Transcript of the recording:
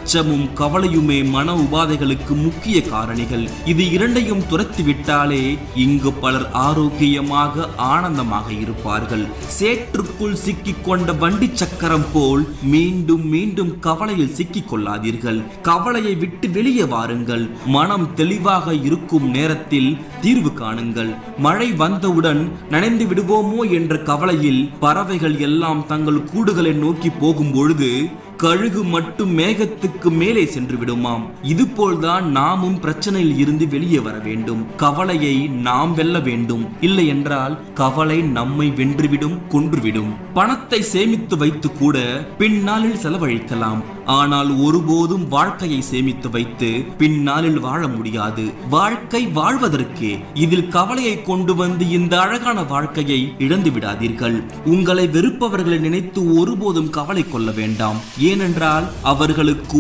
அச்சமும் கவலையுமே மன உபாதைகளுக்கு முக்கிய காரணிகள். இது இரண்டையும் துரத்திவிட்டாலே இங்கு பலர் ஆரோக்கியமாக ஆனந்தமாக இருப்பார்கள். சேற்றுக்குள் சிக்கிக் கொண்ட வண்டி சக்கரம் போல் மீண்டும் மீண்டும் கவலையில் சிக்கிக் கொள்ளாதீர்கள். கவலையை விட்டு வெளியே வாருங்கள். மனம் தெளிவாக இருக்கும் நேரத்தில் தீர்வு காணுங்கள். மழை வந்தவுடன் நனைந்து விடுவோமோ என்ற கவலையில் பறவைகள் எல்லாம் தங்கள் கூடுகளை நோக்கி போகும் பொழுது கழுகு மட்டும் மேகத்துக்கு மேலே சென்று விடுமாம். இதுபோல்தான் நாமும் பிரச்சனையில் இருந்து வெளியே வர வேண்டும். கவலையை நாம் வெல்ல வேண்டும். இல்லை என்றால் கவலை நம்மை வென்றுவிடும், கொன்றுவிடும். பணத்தை சேமித்து வைத்து கூட பின்னாளில் செலவழிக்கலாம். ஆனால் ஒருபோதும் வாழ்க்கையை சேமித்து வைத்து பின்னாளில் வாழ முடியாது. வாழ்க்கை வாழ்வதற்கே. இதில் கவலையை கொண்டு வந்து இந்த அழகான வாழ்க்கையை இழந்து விடாதீர்கள். உங்களை வெறுப்பவர்களை நினைத்து ஒருபோதும் கவலை கொள்ள வேண்டாம். ஏனென்றால் அவர்களுக்கு